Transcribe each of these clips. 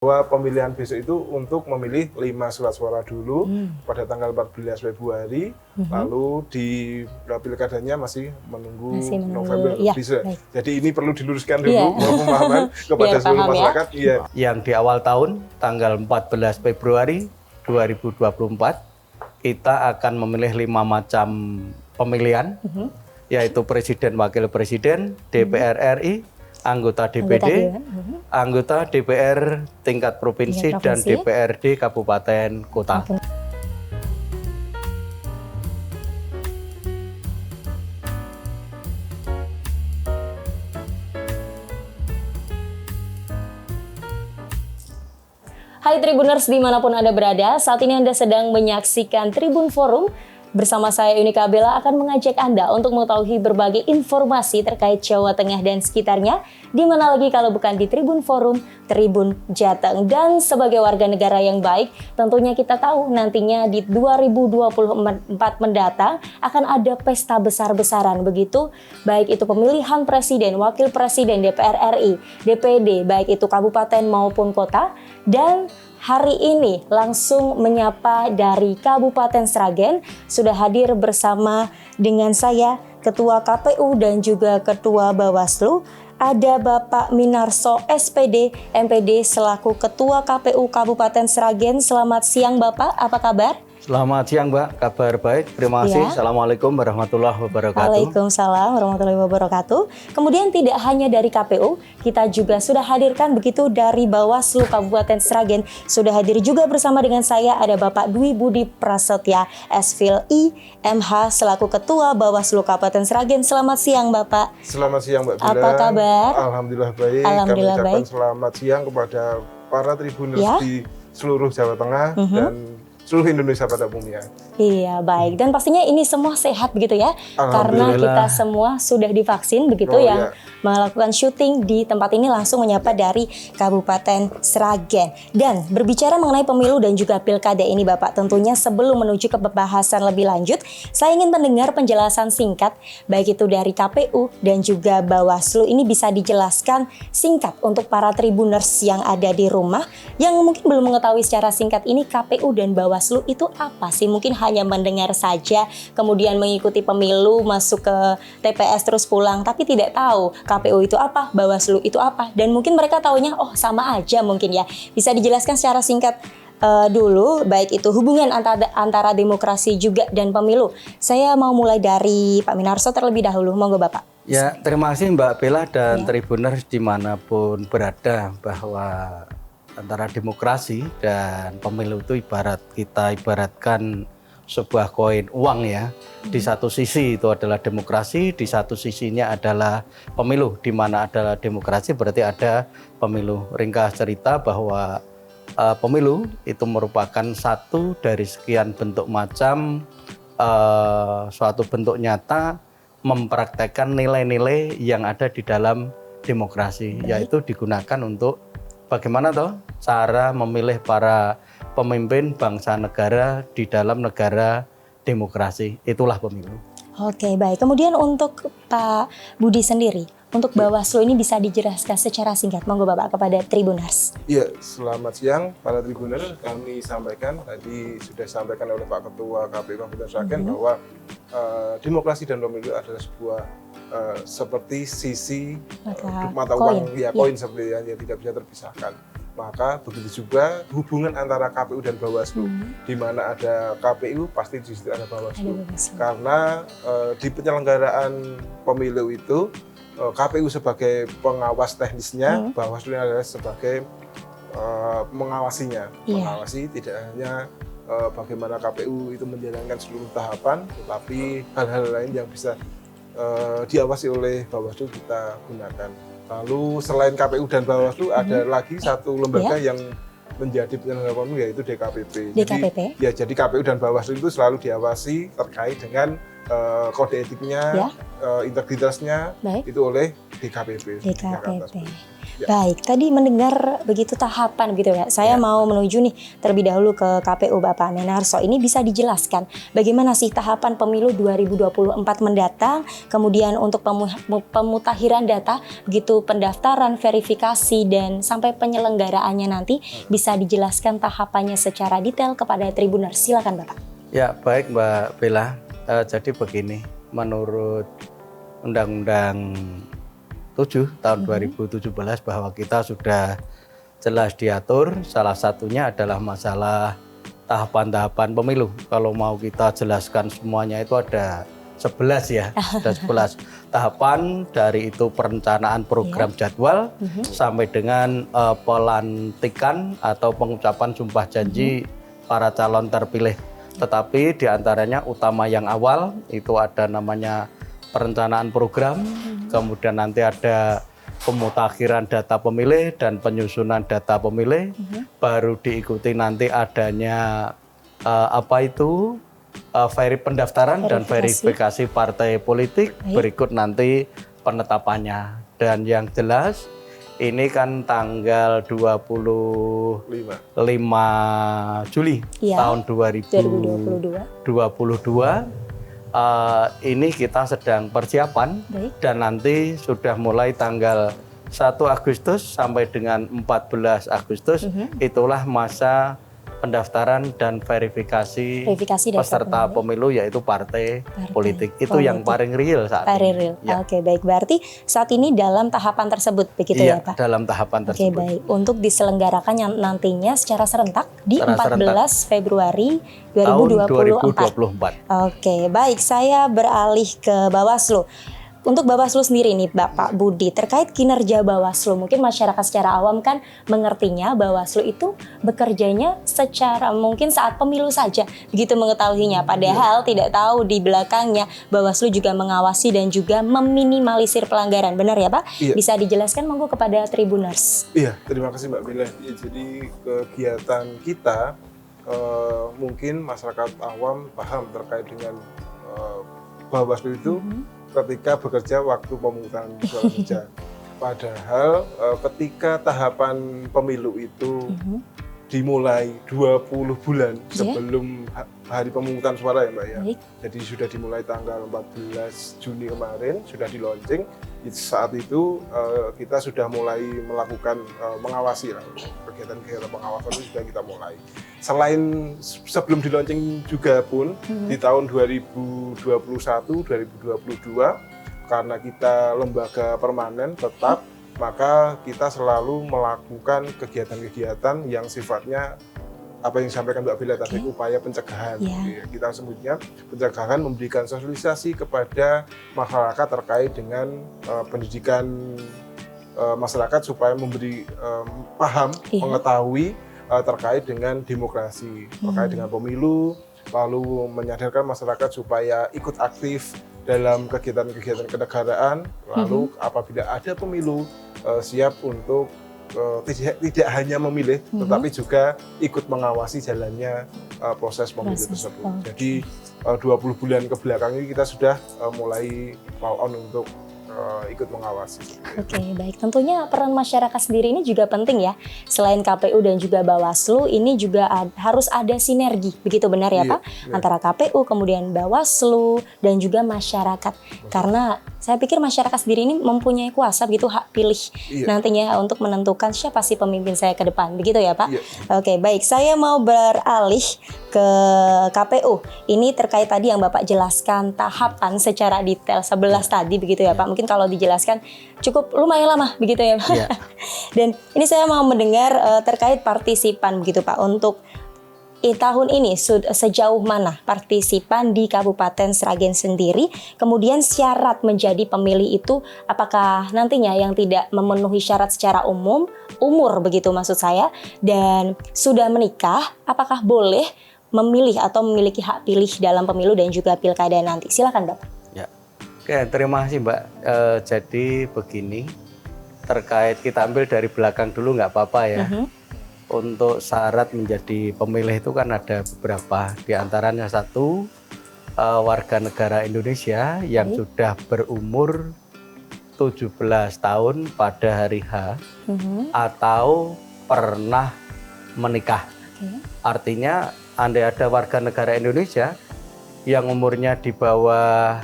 bahwa pemilihan besok itu untuk memilih 5 surat suara dulu pada tanggal 14 Februari, lalu di pilkadanya masih menunggu November. Ya, bisa. Jadi ini perlu diluruskan dulu pemahaman kepada seluruh masyarakat. Ya. Yang di awal tahun, tanggal 14 Februari 2024, kita akan memilih 5 macam pemilihan, yaitu Presiden, Wakil Presiden, DPR RI, anggota DPD, anggota DPR tingkat provinsi, dan DPRD Kabupaten Kota. Hai Tribuners dimanapun Anda berada, saat ini Anda sedang menyaksikan Tribun Forum. Bersama saya Unika Bella akan mengajak Anda untuk mengetahui berbagai informasi terkait Jawa Tengah dan sekitarnya, di mana lagi kalau bukan di Tribun Forum, Tribun Jateng. Dan sebagai warga negara yang baik, tentunya kita tahu nantinya di 2024 mendatang akan ada pesta besar-besaran begitu, baik itu pemilihan presiden, wakil presiden, DPR RI, DPD, baik itu kabupaten maupun kota. Dan hari ini langsung menyapa dari Kabupaten Sragen, sudah hadir bersama dengan saya Ketua KPU dan juga Ketua Bawaslu. Ada Bapak Minarso SPD MPD selaku Ketua KPU Kabupaten Sragen. Selamat siang Bapak, apa kabar? Selamat siang Mbak, kabar baik, terima kasih. Assalamualaikum warahmatullahi wabarakatuh. Waalaikumsalam warahmatullahi wabarakatuh. Kemudian tidak hanya dari KPU, kita juga sudah hadirkan begitu dari Bawaslu Kabupaten Sragen. Sudah hadir juga bersama dengan saya ada Bapak Dwi Budi Prasetya, SFil IMH selaku Ketua Bawaslu Kabupaten Sragen. Selamat siang Bapak. Selamat siang Mbak Bila. Apa kabar? Alhamdulillah baik. Alhamdulillah Kami ucapkan baik. selamat siang kepada para Tribuners di seluruh Jawa Tengah dan seluruh Indonesia pada umumnya. Iya, baik. Dan pastinya ini semua sehat begitu ya. Karena kita semua sudah divaksin begitu yang melakukan syuting di tempat ini langsung menyapa dari Kabupaten Sragen. Dan berbicara mengenai pemilu dan juga pilkada ini Bapak, tentunya sebelum menuju ke pembahasan lebih lanjut, saya ingin mendengar penjelasan singkat baik itu dari KPU dan juga Bawaslu. Ini bisa dijelaskan singkat untuk para Tribuners yang ada di rumah yang mungkin belum mengetahui secara singkat ini KPU dan Bawaslu itu apa sih? Mungkin hanya mendengar saja, kemudian mengikuti pemilu, masuk ke TPS terus pulang, tapi tidak tahu KPU itu apa, Bawaslu itu apa, dan mungkin mereka taunya oh sama aja mungkin ya. Bisa dijelaskan secara singkat dulu, baik itu hubungan antara demokrasi juga dan pemilu. Saya mau mulai dari Pak Minarso terlebih dahulu, monggo Bapak. Ya, terima kasih Mbak Bella dan Tribuners dimanapun berada, bahwa antara demokrasi dan pemilu itu kita ibaratkan sebuah koin uang ya. Di satu sisi itu adalah demokrasi, di satu sisinya adalah pemilu. Di mana adalah demokrasi berarti ada pemilu. Ringkas cerita bahwa pemilu itu merupakan satu dari sekian bentuk macam suatu bentuk nyata mempraktekkan nilai-nilai yang ada di dalam demokrasi, yaitu digunakan untuk bagaimana toh cara memilih para pemimpin bangsa negara di dalam negara demokrasi. Itulah pemilu. Oke, baik. Kemudian untuk Pak Budi sendiri, untuk Bawaslu ini bisa dijelaskan secara singkat, monggo Bapak kepada Tribuners. Iya, selamat siang para Tribuners. Kami sampaikan, tadi sudah disampaikan oleh Pak Ketua KPU Kabupaten Sragen bahwa demokrasi dan pemilu adalah sebuah seperti sisi mata uang, koin seperti yang tidak bisa terpisahkan. Maka begitu juga hubungan antara KPU dan Bawaslu, di mana ada KPU pasti di situ ada Bawaslu. Karena di penyelenggaraan pemilu itu KPU sebagai pengawas teknisnya, Bawaslu adalah sebagai mengawasinya. Mengawasi tidak hanya bagaimana KPU itu menjalankan seluruh tahapan, tetapi hal-hal lain yang bisa diawasi oleh Bawaslu kita gunakan. Lalu selain KPU dan Bawaslu ada lagi satu lembaga yang menjadi penyelenggara pemilu, yaitu DKPP. Jadi KPU dan Bawaslu itu selalu diawasi terkait dengan kode etiknya, integritasnya itu oleh DKPP. Baik, tadi mendengar begitu tahapan gitu ya. Saya mau menuju nih terlebih dahulu ke KPU Bapak Menarso. Ini bisa dijelaskan bagaimana sih tahapan pemilu 2024 mendatang, kemudian untuk pemutakhiran data, begitu pendaftaran, verifikasi, dan sampai penyelenggaraannya nanti bisa dijelaskan tahapannya secara detail kepada Tribuners. Silakan Bapak. Ya, baik Mbak Bella. Jadi begini, menurut Undang-Undang 7 tahun 2017 bahwa kita sudah jelas diatur, salah satunya adalah masalah tahapan-tahapan pemilu. Kalau mau kita jelaskan semuanya itu ada 11 ya, ada 11 tahapan, dari itu perencanaan program jadwal sampai dengan pelantikan atau pengucapan sumpah janji para calon terpilih. Tetapi diantaranya utama yang awal itu ada namanya perencanaan program, kemudian nanti ada pemutakhiran data pemilih dan penyusunan data pemilih, baru diikuti nanti adanya pendaftaran dan verifikasi partai politik, berikut nanti penetapannya. Dan yang jelas ini kan tanggal 25 Juli tahun 2022. Ini kita sedang persiapan. Dan nanti sudah mulai tanggal 1 Agustus sampai dengan 14 Agustus itulah masa pendaftaran dan verifikasi peserta pemilu, yaitu partai politik. Itu yang paling real saat ini. Ya. Oke, baik. Berarti saat ini dalam tahapan tersebut begitu ya Pak? Dalam tahapan tersebut. Oke, baik. Untuk diselenggarakan yang nantinya secara serentak di 14 Februari 2024. Oke, baik. Saya beralih ke Bawaslu. Untuk Bawaslu sendiri nih Bapak Budi, terkait kinerja Bawaslu, mungkin masyarakat secara awam kan mengertinya Bawaslu itu bekerjanya secara mungkin saat pemilu saja, begitu mengetahuinya. Padahal tidak tahu di belakangnya Bawaslu juga mengawasi dan juga meminimalisir pelanggaran. Benar ya Pak? Iya. Bisa dijelaskan monggo kepada Tribuners. Iya, terima kasih Mbak Bella. Ya, jadi kegiatan kita mungkin masyarakat awam paham terkait dengan Bawaslu itu ketika bekerja waktu pemungutan suara saja. Padahal ketika tahapan pemilu itu dimulai 20 bulan sebelum hari pemungutan suara ya Mbak ya. Jadi sudah dimulai tanggal 14 Juni kemarin, sudah di launching. Saat itu kita sudah mulai melakukan mengawasi kegiatan-kegiatan pengawasan itu sudah kita mulai. Selain sebelum di launching juga pun di tahun 2021, 2022 karena kita lembaga permanen tetap, maka kita selalu melakukan kegiatan-kegiatan yang sifatnya apa yang disampaikan Mbak Bella tadi, upaya pencegahan. Kita sebutnya pencegahan, memberikan sosialisasi kepada masyarakat terkait dengan pendidikan masyarakat supaya memberi paham, mengetahui terkait dengan demokrasi, terkait dengan pemilu, lalu menyadarkan masyarakat supaya ikut aktif dalam kegiatan-kegiatan kenegaraan, lalu apabila ada pemilu siap untuk tidak hanya memilih, tetapi juga ikut mengawasi jalannya proses pemilu tersebut. Jadi 20 bulan ke belakang ini kita sudah mulai all on untuk ikut mengawasi. Oke, baik. Tentunya peran masyarakat sendiri ini juga penting ya. Selain KPU dan juga Bawaslu, ini juga harus ada sinergi, begitu benar ya Pak? Antara KPU, kemudian Bawaslu, dan juga masyarakat. Karena saya pikir masyarakat sendiri ini mempunyai kuasa begitu, hak pilih nantinya untuk menentukan siapa sih pemimpin saya ke depan, begitu ya Pak? Oke, baik. Saya mau beralih ke KPU. Ini terkait tadi yang Bapak jelaskan tahapan secara detail 11 tadi, begitu ya Pak? Mungkin kalau dijelaskan cukup lumayan lama, begitu ya Pak? Dan ini saya mau mendengar terkait partisipan, begitu Pak, untuk tahun ini sejauh mana partisipan di Kabupaten Sragen sendiri, kemudian syarat menjadi pemilih itu apakah nantinya yang tidak memenuhi syarat secara umur begitu maksud saya, dan sudah menikah apakah boleh memilih atau memiliki hak pilih dalam pemilu dan juga pilkada nanti. Silakan Bapak. Ya. Oke, terima kasih Mbak. Jadi begini, terkait kita ambil dari belakang dulu nggak apa-apa ya. Untuk syarat menjadi pemilih itu kan ada beberapa, diantaranya satu, warga negara Indonesia yang sudah berumur 17 tahun pada hari H atau pernah menikah. Artinya andai ada warga negara Indonesia yang umurnya di bawah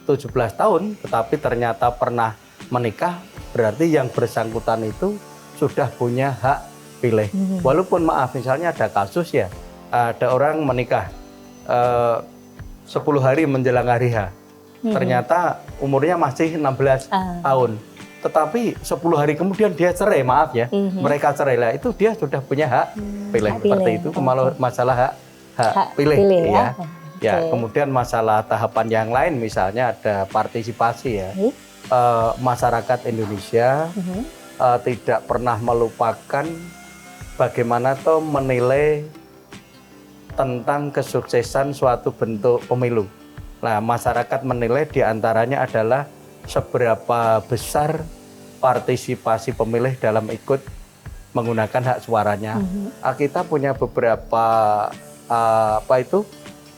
17 tahun tetapi ternyata pernah menikah, berarti yang bersangkutan itu sudah punya hak pilih. Walaupun maaf, misalnya ada kasus ya, ada orang menikah 10 hari menjelang hari H, ternyata umurnya masih 16 tahun. Tetapi 10 hari kemudian dia cerai, maaf ya, mereka cerai lah, itu dia sudah punya hak pilih. Seperti itu, masalah hak pilih ya. Ya, kemudian masalah tahapan yang lain, misalnya ada partisipasi ya. Masyarakat Indonesia tidak pernah melupakan bagaimana toh menilai tentang kesuksesan suatu bentuk pemilu. Nah, masyarakat menilai diantaranya adalah seberapa besar partisipasi pemilih dalam ikut menggunakan hak suaranya. Kita punya beberapa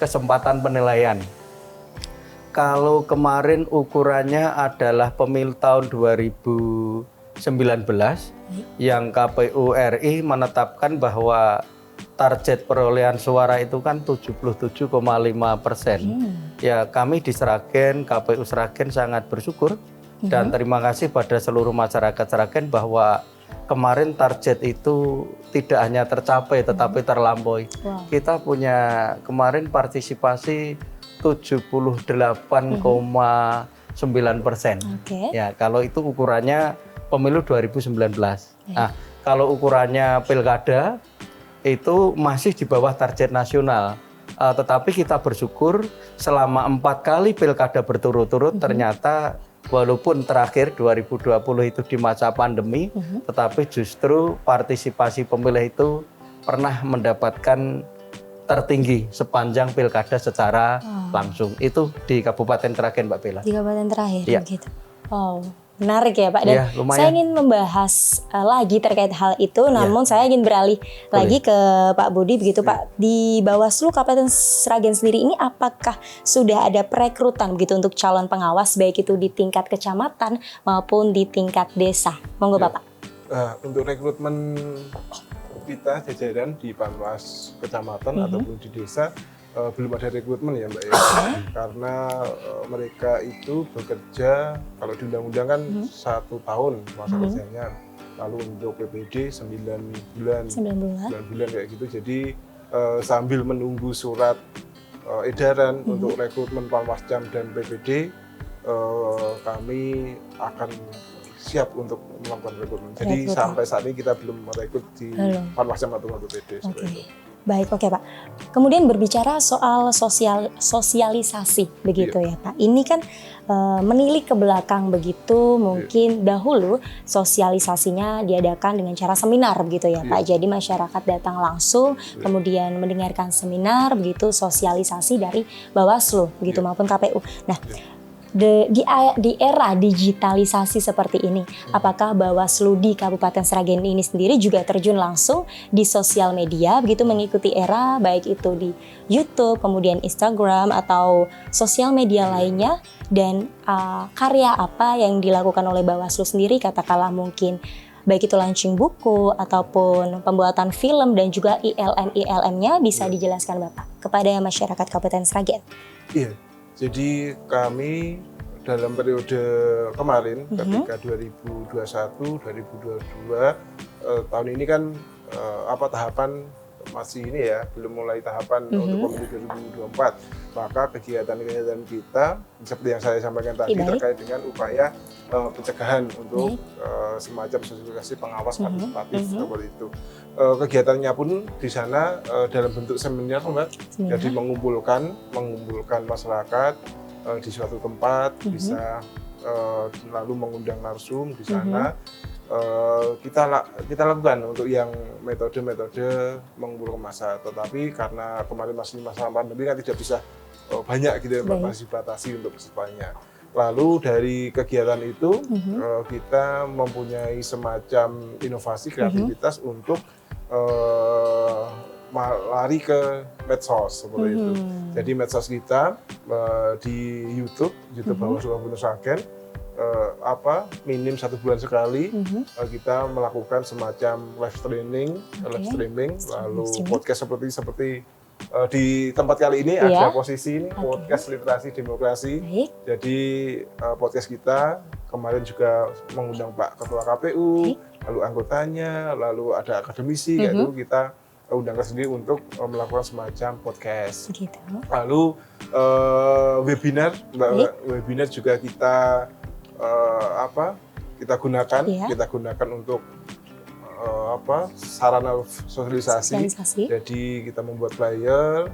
kesempatan penilaian. Kalau kemarin ukurannya adalah pemilu tahun 2019 yang KPU RI menetapkan bahwa target perolehan suara itu kan 77,5%. Ya, kami di Sragen, KPU Sragen sangat bersyukur dan terima kasih pada seluruh masyarakat Sragen bahwa kemarin target itu tidak hanya tercapai tetapi terlampaui. Kita punya kemarin partisipasi 78,9%. Ya, kalau itu ukurannya pemilu 2019. Nah, kalau ukurannya pilkada itu masih di bawah target nasional. Tetapi kita bersyukur selama 4 kali pilkada berturut-turut ternyata walaupun terakhir 2020 itu di masa pandemi, tetapi justru partisipasi pemilih itu pernah mendapatkan tertinggi sepanjang pilkada secara langsung. Itu di Kabupaten Sragen, Mbak Bella. Di Kabupaten Sragen, ya. Gitu. Wow. Menarik ya Pak, dan ya, saya ingin membahas lagi terkait hal itu, namun saya ingin beralih lagi ke Pak Budi begitu Pak. Di Bawaslu Kabupaten Sragen sendiri ini apakah sudah ada perekrutan begitu untuk calon pengawas baik itu di tingkat kecamatan maupun di tingkat desa? Monggo Bapak. Untuk rekrutmen kita jajaran di Panwas kecamatan ataupun di desa belum ada rekrutmen ya Mbak ya, karena mereka itu bekerja kalau di undang-undang kan 1 tahun masa kerjanya, lalu untuk PPD 9 bulan kayak gitu. Jadi sambil menunggu surat edaran untuk rekrutmen Panwascam dan PPD, kami akan siap untuk melakukan rekrutmen. Jadi sampai saat ini kita belum merekrut di Panwascam atau PPD seperti itu. Baik, oke Pak. Kemudian berbicara soal sosialisasi begitu ya Pak. Ini kan menilik ke belakang begitu, mungkin dahulu sosialisasinya diadakan dengan cara seminar begitu ya Pak. Jadi masyarakat datang langsung, kemudian mendengarkan seminar begitu, sosialisasi dari Bawaslu begitu maupun KPU. Nah, di era digitalisasi seperti ini, apakah Bawaslu di Kabupaten Sragen ini sendiri juga terjun langsung di sosial media begitu, mengikuti era baik itu di YouTube, kemudian Instagram atau sosial media lainnya, dan karya apa yang dilakukan oleh Bawaslu sendiri, katakanlah mungkin baik itu launching buku ataupun pembuatan film dan juga ILM-ILM-nya, bisa dijelaskan Bapak kepada masyarakat Kabupaten Sragen? Iya. Jadi kami dalam periode kemarin ketika 2021-2022 tahun ini kan tahapan masih ini ya, belum mulai tahapan untuk pemilu 2024. Maka kegiatan-kegiatan kita seperti yang saya sampaikan tadi terkait dengan upaya pencegahan untuk semacam sosialisasi pengawas partisipatif seperti itu. Kegiatannya pun di sana dalam bentuk seminar, Mbak. Jadi mengumpulkan masyarakat di suatu tempat, bisa lalu mengundang narsum di sana. Kita lakukan untuk yang metode-metode mengumpulkan massa, tetapi karena kemarin masih masa pandemi kan tidak bisa banyak gitu ya, masih batasi untuk pesertanya. Lalu dari kegiatan itu kita mempunyai semacam inovasi kreativitas untuk lari ke medsos seperti itu. Jadi medsos kita di YouTube Bawaslu Kabupaten Sragen, minim 1 bulan sekali kita melakukan semacam live streaming, lalu podcast seperti di tempat kali ini ada posisi ini podcast literasi demokrasi. Jadi podcast kita kemarin juga mengundang Pak Ketua KPU, lalu anggotanya, lalu ada akademisi, yaitu kita undangkan sendiri untuk melakukan semacam podcast. Gitu. Lalu webinar juga kita kita gunakan untuk sarana sosialisasi. Jadi kita membuat flyer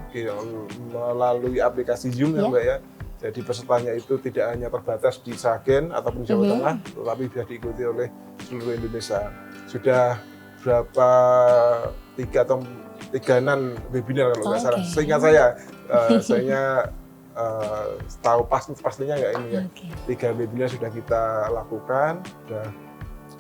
melalui aplikasi Zoom ya Mbak ya. Jadi pesertanya itu tidak hanya terbatas di Sragen ataupun Jawa Tengah, tetapi bisa diikuti oleh seluruh Indonesia. Sudah berapa 3-an webinar kalau nggak salah. Seingat saya tahu pastinya nggak ini ya. 3 webinar sudah kita lakukan,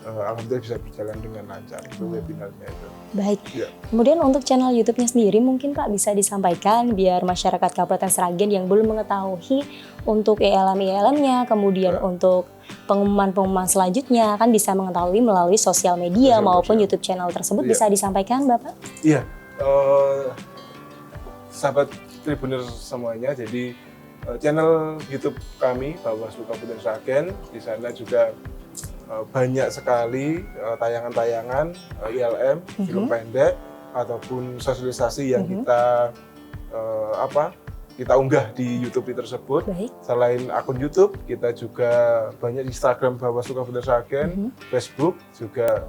alhamdulillah bisa berjalan dengan lancar itu webinarnya itu. Baik. Ya. Kemudian untuk channel YouTube-nya sendiri mungkin Pak bisa disampaikan biar masyarakat Kabupaten Sragen yang belum mengetahui untuk ELM-nya, kemudian untuk pengumuman selanjutnya kan bisa mengetahui melalui sosial media maupun YouTube channel tersebut bisa disampaikan Bapak? Iya. Sahabat Tribuner semuanya, jadi channel YouTube kami Bawaslu Kabupaten Sragen, di sana juga banyak sekali tayangan-tayangan ILM, film pendek ataupun sosialisasi yang kita unggah di YouTube tersebut. Baik. Selain akun YouTube, kita juga banyak Instagram Bawaslu Kabupaten Sragen, Facebook juga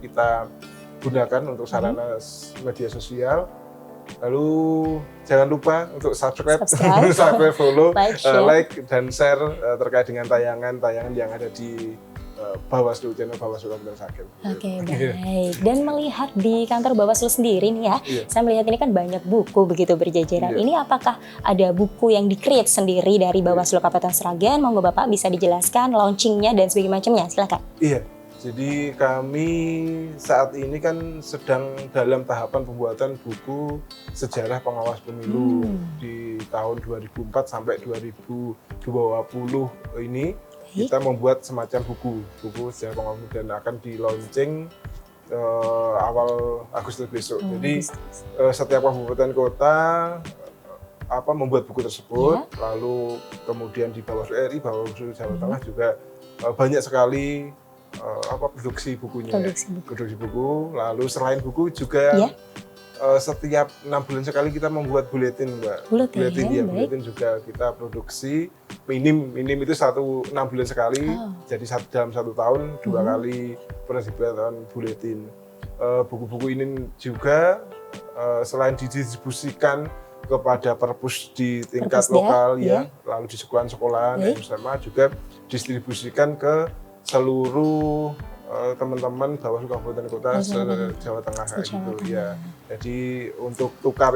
kita gunakan untuk sarana media sosial. Lalu jangan lupa untuk subscribe, follow, like dan share terkait dengan tayangan-tayangan yang ada di Bawaslu, channel Bawaslu Kabupaten Sragen. Oke, baik. Dan melihat di kantor Bawaslu sendiri nih ya, saya melihat ini kan banyak buku begitu berjajaran. Ini apakah ada buku yang di-create sendiri dari Bawaslu Kabupaten Sragen? Monggo Bapak bisa dijelaskan launchingnya dan sebagainya macamnya. Silakan. Iya. Jadi kami saat ini kan sedang dalam tahapan pembuatan buku sejarah pengawas pemilu di tahun 2004 sampai 2020 ini. Kita membuat semacam buku sejarah pengawas pemilu dan akan di-launching awal Agustus besok. Jadi setiap kabupaten kota membuat buku tersebut, lalu kemudian di Bawaslu RI, Bawaslu Jawa Tengah juga banyak sekali produksi bukunya, produksi buku. Lalu selain buku juga setiap 6 bulan sekali kita membuat buletin, Mbak. Buletin juga kita produksi minim itu 6 bulan sekali. Jadi dalam 1 tahun 2 kali penerbitan buletin. Buku-buku ini juga selain didistribusikan kepada perpus di tingkat lokal lalu di sekolah-sekolahan yang sama juga distribusikan ke seluruh teman-teman Bawaslu Kabupaten Kota Jawa Tengah gitu ya. Jadi untuk tukar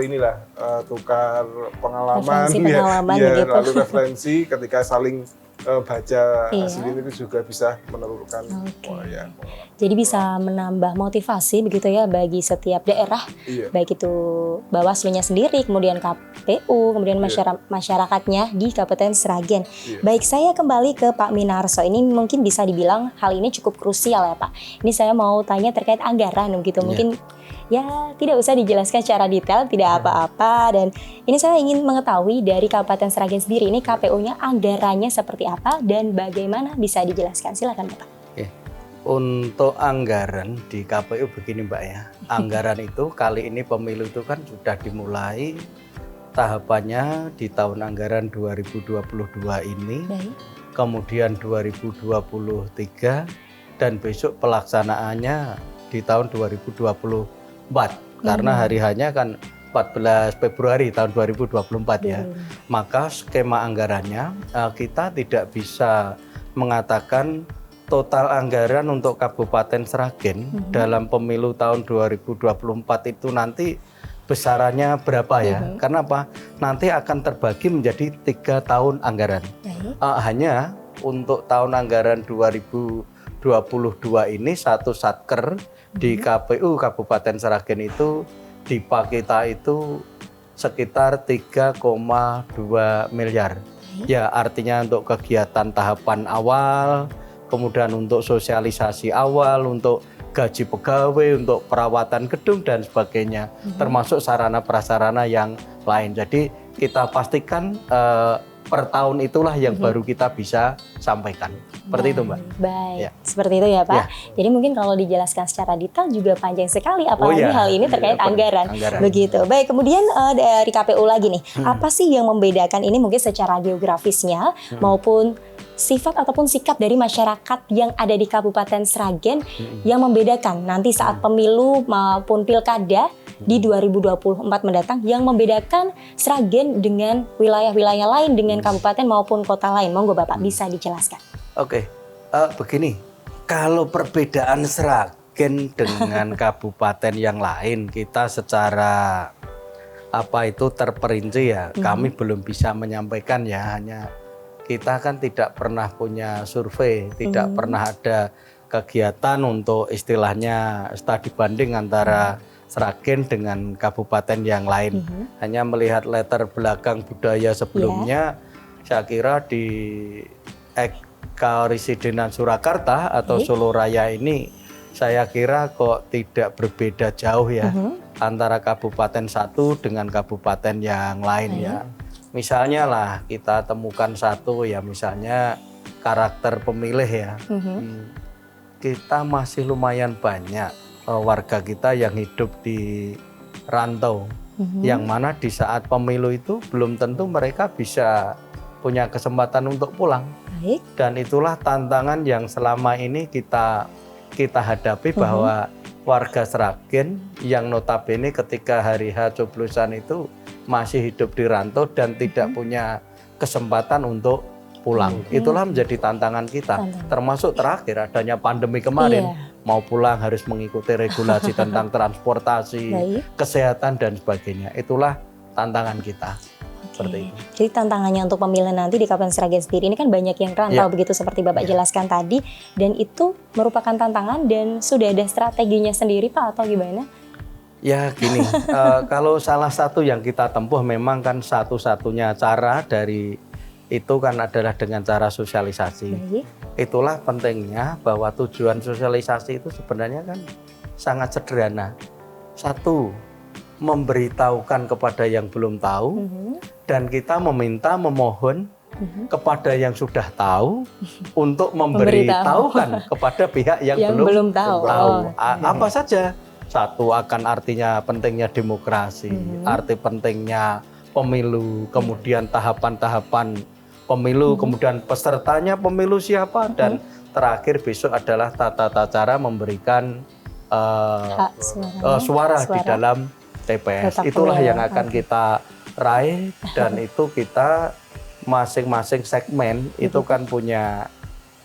tukar pengalaman lalu referensi ketika saling baca hasil ini juga bisa menelurkan pengalaman. Jadi bisa menambah motivasi begitu ya bagi setiap daerah, baik itu Bawaslu-nya sendiri, kemudian KPU, kemudian masyarakatnya di Kabupaten Sragen. Baik, saya kembali ke Pak Minarso. Ini mungkin bisa dibilang hal ini cukup krusial ya Pak. Ini saya mau tanya terkait anggaran begitu. Mungkin ya tidak usah dijelaskan secara detail, tidak apa-apa. Dan ini saya ingin mengetahui dari Kabupaten Sragen sendiri, ini KPU-nya anggarannya seperti apa dan bagaimana, bisa dijelaskan? Silakan Bapak. Untuk anggaran di KPU begini Mbak ya, anggaran itu kali ini pemilu itu kan sudah dimulai tahapannya di tahun anggaran 2022 ini, kemudian 2023 dan besok pelaksanaannya di tahun 2024 karena hari hanya kan 14 Februari tahun 2024 ya. Maka skema anggarannya kita tidak bisa mengatakan total anggaran untuk Kabupaten Sragen dalam pemilu tahun 2024 itu nanti besarannya berapa ya? Karena apa? Nanti akan terbagi menjadi 3 tahun anggaran. Hanya untuk tahun anggaran 2022 ini satu satker di KPU Kabupaten Sragen itu di Pakita itu sekitar 3,2 miliar. Ya artinya untuk kegiatan tahapan awal, kemudian untuk sosialisasi awal, untuk gaji pegawai, untuk perawatan gedung dan sebagainya, termasuk sarana prasarana yang lain. Jadi kita pastikan per tahun itulah yang baru kita bisa sampaikan. Seperti itu, Mbak. Baik, Ya. Seperti itu ya Pak. Ya. Jadi mungkin kalau dijelaskan secara detail juga panjang sekali, apalagi hal ini terkait anggaran. Begitu. Baik, kemudian dari KPU lagi nih, apa sih yang membedakan ini mungkin secara geografisnya maupun sifat ataupun sikap dari masyarakat yang ada di Kabupaten Sragen yang membedakan nanti saat pemilu maupun pilkada di 2024 mendatang, yang membedakan Sragen dengan wilayah-wilayah lain, dengan kabupaten maupun kota lain. Monggo Bapak bisa dijelaskan. Oke, begini, kalau perbedaan Sragen dengan kabupaten yang lain, kita secara terperinci ya, kami belum bisa menyampaikan ya, hanya kita kan tidak pernah punya survei, tidak pernah ada kegiatan untuk istilahnya studi banding antara Sragen dengan kabupaten yang lain. Hanya melihat latar belakang budaya sebelumnya, saya kira di Karesidenan Surakarta atau Solo Raya ini, saya kira kok tidak berbeda jauh ya antara kabupaten satu dengan kabupaten yang lain ya. Misalnya lah kita temukan satu ya, misalnya karakter pemilih ya. Kita masih lumayan banyak warga kita yang hidup di rantau, yang mana di saat pemilu itu belum tentu mereka bisa punya kesempatan untuk pulang. Dan itulah tantangan yang selama ini kita hadapi, bahwa warga Sragen yang notabene ketika hari H coblosan itu masih hidup di rantau dan tidak punya kesempatan untuk pulang. Itulah menjadi tantangan kita. Termasuk terakhir adanya pandemi kemarin. Mau pulang harus mengikuti regulasi tentang transportasi, kesehatan dan sebagainya. Itulah tantangan kita. Seperti itu. Jadi tantangannya untuk pemilihan nanti di Kabupaten Sragen sendiri ini kan banyak yang rantau begitu seperti Bapak jelaskan tadi, dan itu merupakan tantangan dan sudah ada strateginya sendiri Pak atau gimana? Ya gini, kalau salah satu yang kita tempuh memang kan satu-satunya cara dari itu kan adalah dengan cara sosialisasi. Itulah pentingnya bahwa tujuan sosialisasi itu sebenarnya kan sangat sederhana. Satu, memberitahukan kepada yang belum tahu, dan kita memohon kepada yang sudah tahu untuk memberitahukan kepada pihak yang belum tahu. Apa saja? Satu, akan artinya pentingnya demokrasi, arti pentingnya pemilu, kemudian tahapan-tahapan pemilu, kemudian pesertanya pemilu siapa, dan terakhir besok adalah tata cara memberikan suara di dalam TPS. Itulah yang akan kita raih, dan itu kita masing-masing segmen itu kan punya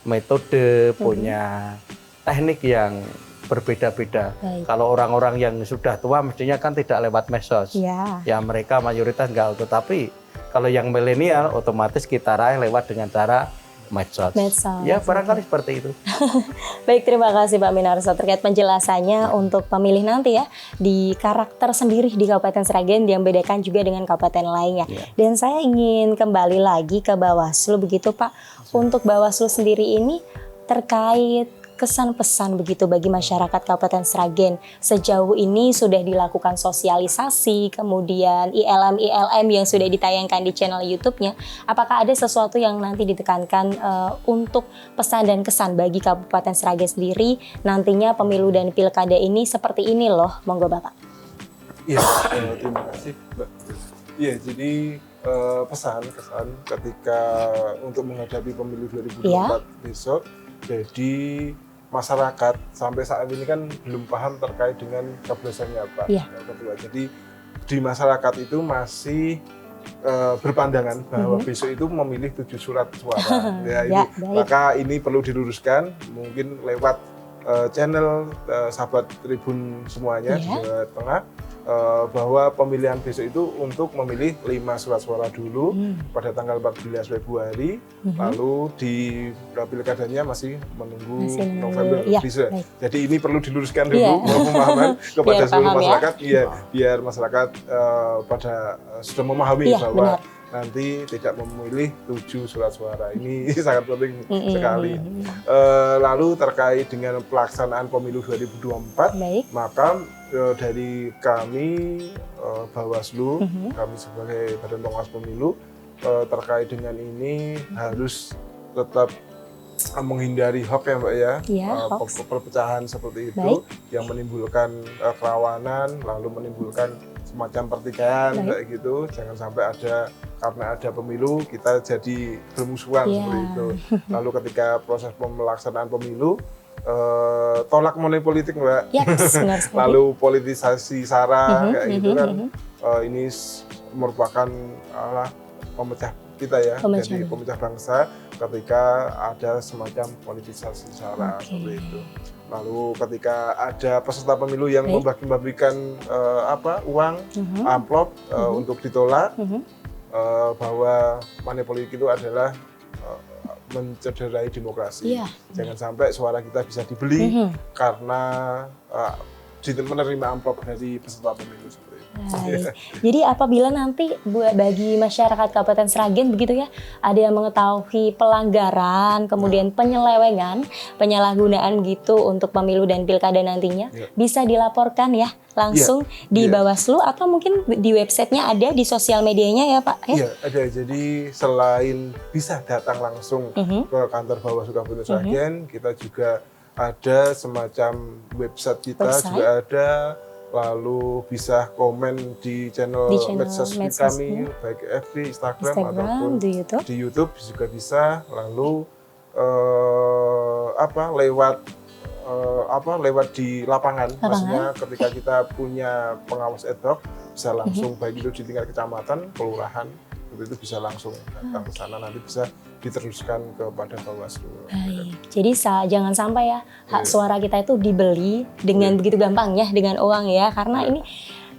metode, punya teknik yang berbeda-beda. Kalau orang-orang yang sudah tua mestinya kan tidak lewat medsos. Ya mereka mayoritas enggak, tetapi kalau yang milenial otomatis kita raih lewat dengan cara medsos. Ya barangkali seperti itu. Baik, terima kasih Pak Minarso terkait penjelasannya untuk pemilih nanti ya, di karakter sendiri di Kabupaten Sragen yang membedakan juga dengan kabupaten lainnya. Dan saya ingin kembali lagi ke Bawaslu begitu Pak. Untuk Bawaslu sendiri ini terkait kesan pesan begitu bagi masyarakat Kabupaten Sragen. Sejauh ini sudah dilakukan sosialisasi, kemudian ILM yang sudah ditayangkan di channel YouTube-nya. Apakah ada sesuatu yang nanti ditekankan untuk pesan dan kesan bagi Kabupaten Sragen sendiri nantinya pemilu dan pilkada ini seperti ini loh, monggo Bapak. Iya, terima kasih Mbak. Iya, jadi pesan ketika untuk menghadapi pemilu 2024 besok, jadi masyarakat sampai saat ini kan belum paham terkait dengan coblosannya Pak Ketua. Jadi di masyarakat itu masih berpandangan bahwa besok itu memilih 7 surat suara. Maka ini perlu diluruskan, mungkin lewat channel sahabat Tribun semuanya di Jawa Tengah, bahwa pemilihan besok itu untuk memilih 5 surat suara dulu pada tanggal 14 Februari, lalu di pilkadanya masih menunggu November. Jadi ini perlu diluruskan dulu pemahaman kepada seluruh masyarakat, biar masyarakat pada sudah memahami bahwa nanti tidak memilih 7 surat suara. Ini sangat penting sekali. Lalu terkait dengan pelaksanaan pemilu 2024, Baik. maka dari kami Bawaslu, kami sebagai Badan Pengawas Pemilu, terkait dengan ini harus tetap menghindari hoax ya Mbak ya, perpecahan seperti itu. Baik. Yang menimbulkan kerawanan, lalu menimbulkan semacam pertikaian kayak gitu. Jangan sampai karena ada pemilu kita jadi bermusuhan seperti itu. Lalu ketika proses pelaksanaan pemilu, tolak money politik Mbak, lalu politisasi SARA kayak gitu kan, ini merupakan pemecah kita ya, jadi pemecah bangsa ketika ada semacam politisasi SARA seperti itu. Lalu ketika ada peserta pemilu yang membagi-bagikan uang amplop untuk ditolak, bahwa money politik itu adalah mencederai demokrasi. Jangan sampai suara kita bisa dibeli karena menerima amplop dari peserta pemilu seperti itu. Jadi apabila nanti bagi masyarakat Kabupaten Sragen begitu ya, ada yang mengetahui pelanggaran, kemudian penyelewengan, penyalahgunaan gitu untuk pemilu dan pilkada nantinya, bisa dilaporkan ya langsung di Bawaslu atau mungkin di websitenya ada, di sosial medianya ya Pak? Iya, ada. Jadi selain bisa datang langsung ke kantor Bawaslu Kabupaten Sragen, kita juga ada semacam website kita juga ada. Lalu bisa komen di channel medsos kami, baik FB, Instagram ataupun di YouTube juga bisa. Lalu lewat di lapangan. Maksudnya ketika kita punya pengawas ad hoc bisa langsung baik itu di tingkat kecamatan, kelurahan, itu bisa langsung datang ke sana, nanti bisa diteruskan kepada Bawaslu. Baik. Jadi jangan sampai ya hak suara kita itu dibeli dengan begitu gampangnya dengan uang ya, karena ini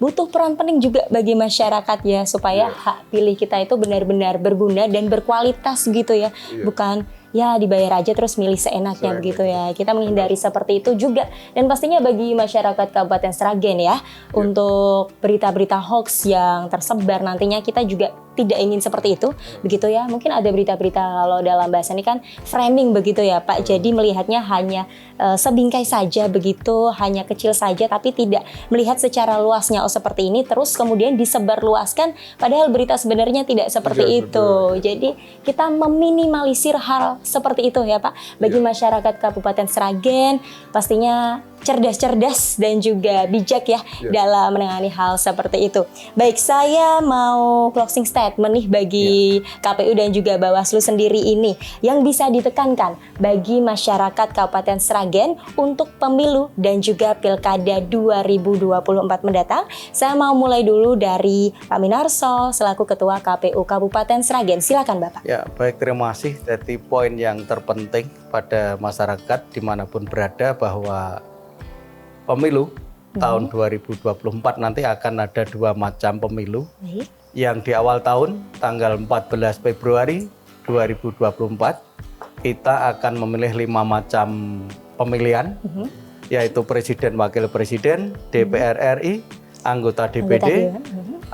butuh peran penting juga bagi masyarakat ya, supaya hak pilih kita itu benar-benar berguna dan berkualitas gitu ya, bukan ya dibayar aja terus milih seenaknya begitu ya. Kita menghindari seperti itu juga. Dan pastinya bagi masyarakat Kabupaten Sragen ya, untuk berita-berita hoax yang tersebar nantinya kita juga tidak ingin seperti itu, begitu ya. Mungkin ada berita-berita kalau dalam bahasa ini kan framing begitu ya Pak. Jadi melihatnya hanya sebingkai saja begitu, hanya kecil saja, tapi tidak melihat secara luasnya. Oh seperti ini, terus kemudian disebarluaskan, padahal berita sebenarnya tidak seperti itu. Jadi kita meminimalisir hal seperti itu ya Pak. Bagi masyarakat Kabupaten Sragen pastinya cerdas-cerdas dan juga bijak ya dalam menangani hal seperti itu. Baik, saya mau closing statement nih bagi KPU dan juga Bawaslu sendiri ini yang bisa ditekankan bagi masyarakat Kabupaten Sragen untuk pemilu dan juga pilkada 2024 mendatang. Saya mau mulai dulu dari Pak Minarso selaku Ketua KPU Kabupaten Sragen. Silakan Bapak. Ya, baik, terima kasih. Jadi poin yang terpenting pada masyarakat dimanapun berada bahwa pemilu tahun 2024 nanti akan ada 2 macam pemilu. Yang di awal tahun tanggal 14 Februari 2024 kita akan memilih 5 macam pemilihan, yaitu presiden, wakil presiden, DPR RI, anggota DPD,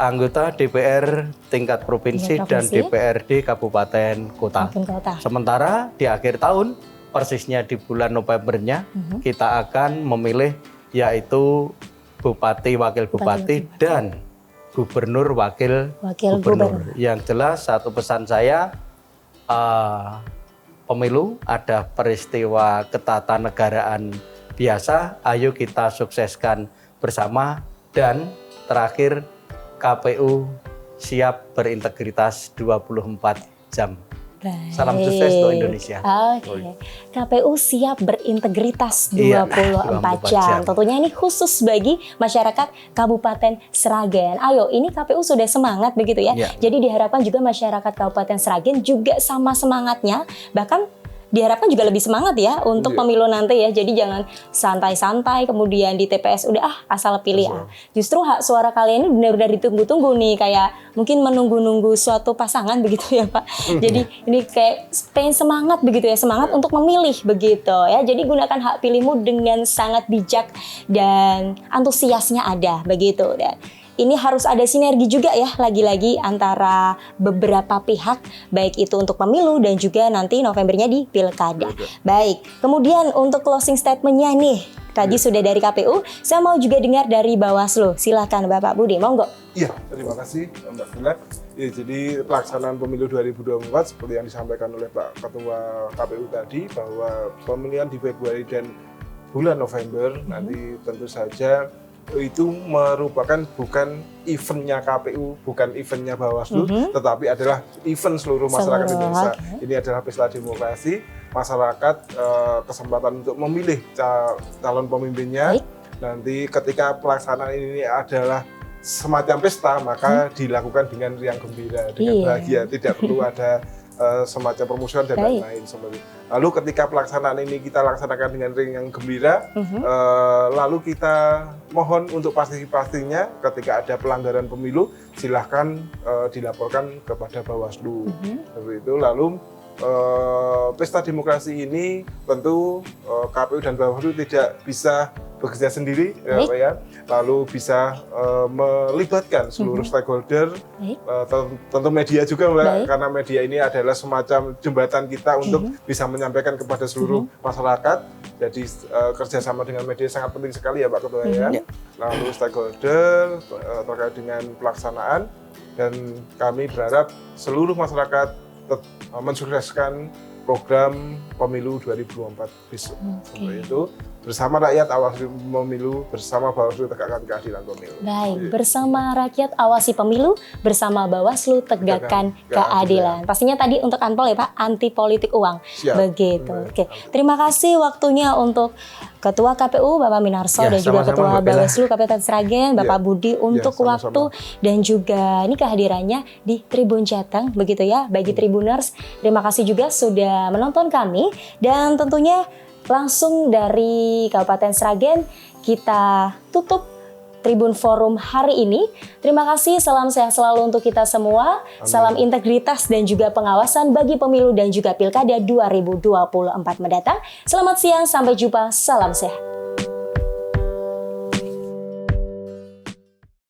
anggota DPR tingkat provinsi dan DPRD kabupaten kota. Sementara di akhir tahun, persisnya di bulan Novembernya, kita akan memilih yaitu bupati, wakil bupati, dan gubernur, wakil gubernur. Yang jelas satu pesan saya, pemilu ada peristiwa ketatanegaraan biasa, ayo kita sukseskan bersama. Dan terakhir, KPU siap berintegritas 24 jam. Baik. Salam sukses untuk Indonesia. Oke. KPU siap berintegritas 24 jam. Tentunya ini khusus bagi masyarakat Kabupaten Sragen. Ayo, ini KPU sudah semangat begitu ya. Jadi diharapkan juga masyarakat Kabupaten Sragen juga sama semangatnya, bahkan diharapkan juga lebih semangat ya untuk pemilu nanti ya. Jadi jangan santai-santai kemudian di TPS udah asal pilih ya. Justru hak suara kalian ini benar-benar ditunggu-tunggu nih, kayak mungkin menunggu-nunggu suatu pasangan begitu ya Pak. Jadi ini kayak pengen semangat begitu ya, semangat untuk memilih begitu ya. Jadi gunakan hak pilihmu dengan sangat bijak dan antusiasnya ada begitu. Dan ini harus ada sinergi juga ya, lagi-lagi antara beberapa pihak, baik itu untuk pemilu dan juga nanti Novembernya di pilkada. Baik, kemudian untuk closing statement-nya nih, tadi sudah dari KPU, saya mau juga dengar dari Bawaslu. Silakan Bapak Budi, monggo. Iya, terima kasih Mbak Villa. Ya, jadi pelaksanaan pemilu 2024 seperti yang disampaikan oleh Pak Ketua KPU tadi, bahwa pemilihan di Februari dan bulan November nanti tentu saja itu merupakan bukan eventnya KPU, bukan eventnya Bawaslu, tetapi adalah event seluruh masyarakat Indonesia. Ini adalah pesta demokrasi, masyarakat kesempatan untuk memilih calon pemimpinnya. Nanti ketika pelaksanaan ini adalah semacam pesta, maka dilakukan dengan riang gembira, dengan bahagia, tidak perlu ada semacam permusuhan dan lain-lain seperti. Lalu ketika pelaksanaan ini kita laksanakan dengan riang gembira, lalu kita mohon untuk pasti-pastinya ketika ada pelanggaran pemilu silahkan dilaporkan kepada Bawaslu. Seperti itu. Lalu pesta demokrasi ini tentu KPU dan Bawaslu tidak bisa bekerja sendiri, ya, lalu bisa melibatkan seluruh stakeholder, tentu media juga, Mbak, karena media ini adalah semacam jembatan kita untuk bisa menyampaikan kepada seluruh masyarakat. Jadi kerjasama dengan media sangat penting sekali ya Pak Ketua ya. Lalu stakeholder terkait dengan pelaksanaan, dan kami berharap seluruh masyarakat mensukseskan program pemilu 2024 besok. Seperti itu. Bersama rakyat awasi pemilu, bersama Bawaslu tegakkan keadilan pemilu. Baik, bersama rakyat awasi pemilu, bersama Bawaslu tegakkan keadilan. Pastinya tadi untuk Anpol ya Pak, anti politik uang. Siap. Begitu. Oke. Terima kasih waktunya untuk Ketua KPU Bapak Minarso dan juga Ketua Bawaslu Kabupaten Sragen Bapak Budi untuk waktu dan juga ini kehadirannya di Tribun Jateng begitu ya bagi Tribuners. Terima kasih juga sudah menonton kami, dan tentunya langsung dari Kabupaten Sragen kita tutup Tribun Forum hari ini. Terima kasih, salam sehat selalu untuk kita semua. Amin. Salam integritas dan juga pengawasan bagi pemilu dan juga pilkada 2024 mendatang. Selamat siang, sampai jumpa, salam sehat.